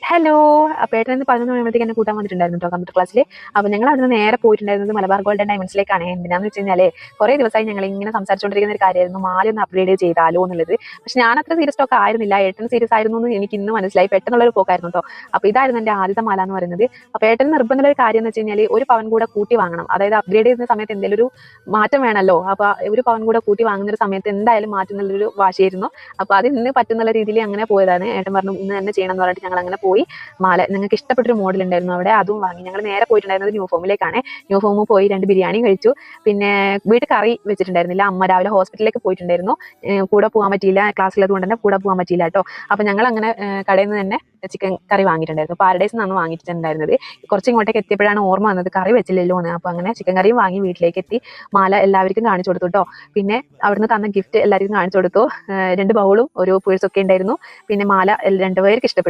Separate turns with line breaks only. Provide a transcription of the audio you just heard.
Hello. അപ്പോൾ ഏട്ടൻ ഇന്ന് 11 മണിയാകുമ്പോഴത്തേക്ക് എന്നെ കൂട്ടാൻ വന്നിട്ടുണ്ടായിരുന്നു കേട്ടോ കമ്പ്യൂട്ടർ ക്ലാസ്സിൽ. അപ്പോൾ ഞങ്ങൾ അവിടുന്ന് നേരെ പോയിട്ടുണ്ടായിരുന്നത് മലബാർ ഗോൾഡ് ആൻഡ് ഡയമണ്ട്സിലേക്കാണ്. എന്തിനാന്ന് വെച്ച് കഴിഞ്ഞാൽ കുറേ ദിവസമായി ഞങ്ങൾ ഇങ്ങനെ സംസാരിച്ചുകൊണ്ടിരിക്കുന്ന ഒരു കാര്യമായിരുന്നു മാല ഒന്ന് അപ്ഗ്രേഡ് ചെയ്താലോ എന്നുള്ളത്. പക്ഷെ ഞാൻ അത്ര സീരിയസ് ഒക്കെ ആയിരുന്നില്ല, ഏട്ടൻ സീരിയസ് ആയിരുന്നു എന്ന് എനിക്ക് ഇന്ന് മനസ്സിലായി. പെട്ടെന്നുള്ളൊരു പോക്കായിരുന്നു കേട്ടോ. അപ്പോൾ ഇതായിരുന്നു എൻ്റെ ആദ്യത്തെ മാല എന്ന് പറയുന്നത്. അപ്പോൾ ഏട്ടൻ നിർബന്ധമുള്ള ഒരു കാര്യം എന്ന് വെച്ച് കഴിഞ്ഞാൽ ഒരു പവൻ കൂടെ കൂട്ടി വാങ്ങണം. അതായത് അപ്ഗ്രേഡ് ചെയ്യുന്ന സമയത്ത് എന്തെങ്കിലും ഒരു മാറ്റം വേണമല്ലോ. അപ്പോൾ ഒരു പവൻ കൂടെ കൂട്ടി വാങ്ങുന്ന ഒരു സമയത്ത് എന്തായാലും മാറ്റം എന്നുള്ളൊരു വാശിയായിരുന്നു. അപ്പോൾ അത് ഇന്ന് പറ്റുന്നുള്ള രീതിയിൽ അങ്ങനെ പോയതാണ്. ഏട്ടൻ പറഞ്ഞു ഇന്ന് തന്നെ ചെയ്യണം എന്ന് പറഞ്ഞിട്ട് ഞങ്ങൾ അങ്ങനെ പോയി. മാല നിങ്ങൾക്ക് ഇഷ്ടപ്പെട്ടൊരു മോഡൽ ഉണ്ടായിരുന്നു അവിടെ, അതും വാങ്ങി. ഞങ്ങൾ നേരെ പോയിട്ടുണ്ടായിരുന്നത് ന്യൂ ഫോമിലേക്കാണ്. ന്യൂ ഫോമിൽ പോയി 2 ബിരിയാണി കഴിച്ചു. പിന്നെ വീട്ടിൽ കറി വെച്ചിട്ടുണ്ടായിരുന്നില്ല. അമ്മ രാവിലെ ഹോസ്പിറ്റലിലേക്ക് പോയിട്ടുണ്ടായിരുന്നു. കൂടെ പോകാൻ പറ്റിയില്ല, ക്ലാസ്സിലത് കൊണ്ട് തന്നെ കൂടെ പോകാൻ പറ്റിയില്ല കേട്ടോ. അപ്പോൾ ഞങ്ങൾ അങ്ങനെ കടയിൽ നിന്ന് തന്നെ ചിക്കൻ കറി വാങ്ങിയിട്ടുണ്ടായിരുന്നു. പാരഡൈസിൽ നിന്നാണ് വാങ്ങിയിട്ടുണ്ടായിരുന്നത്. കുറച്ച് ഇങ്ങോട്ടേക്ക് എത്തിയപ്പോഴാണ് ഓർമ്മ വന്നത് കറി വെച്ചില്ലല്ലോ എന്ന്. അപ്പോൾ അങ്ങനെ ചിക്കൻ കറിയും വാങ്ങി വീട്ടിലേക്ക് എത്തി. മാല എല്ലാവർക്കും കാണിച്ചു കൊടുത്തു കേട്ടോ. പിന്നെ അവിടുന്ന് തന്ന ഗിഫ്റ്റ് എല്ലാവർക്കും കാണിച്ചു കൊടുത്തു. 2 ബൗളും ഒരു പേഴ്സൊക്കെ ഉണ്ടായിരുന്നു. പിന്നെ മാല 2 പേർക്ക് ഇഷ്ടപ്പെട്ടു.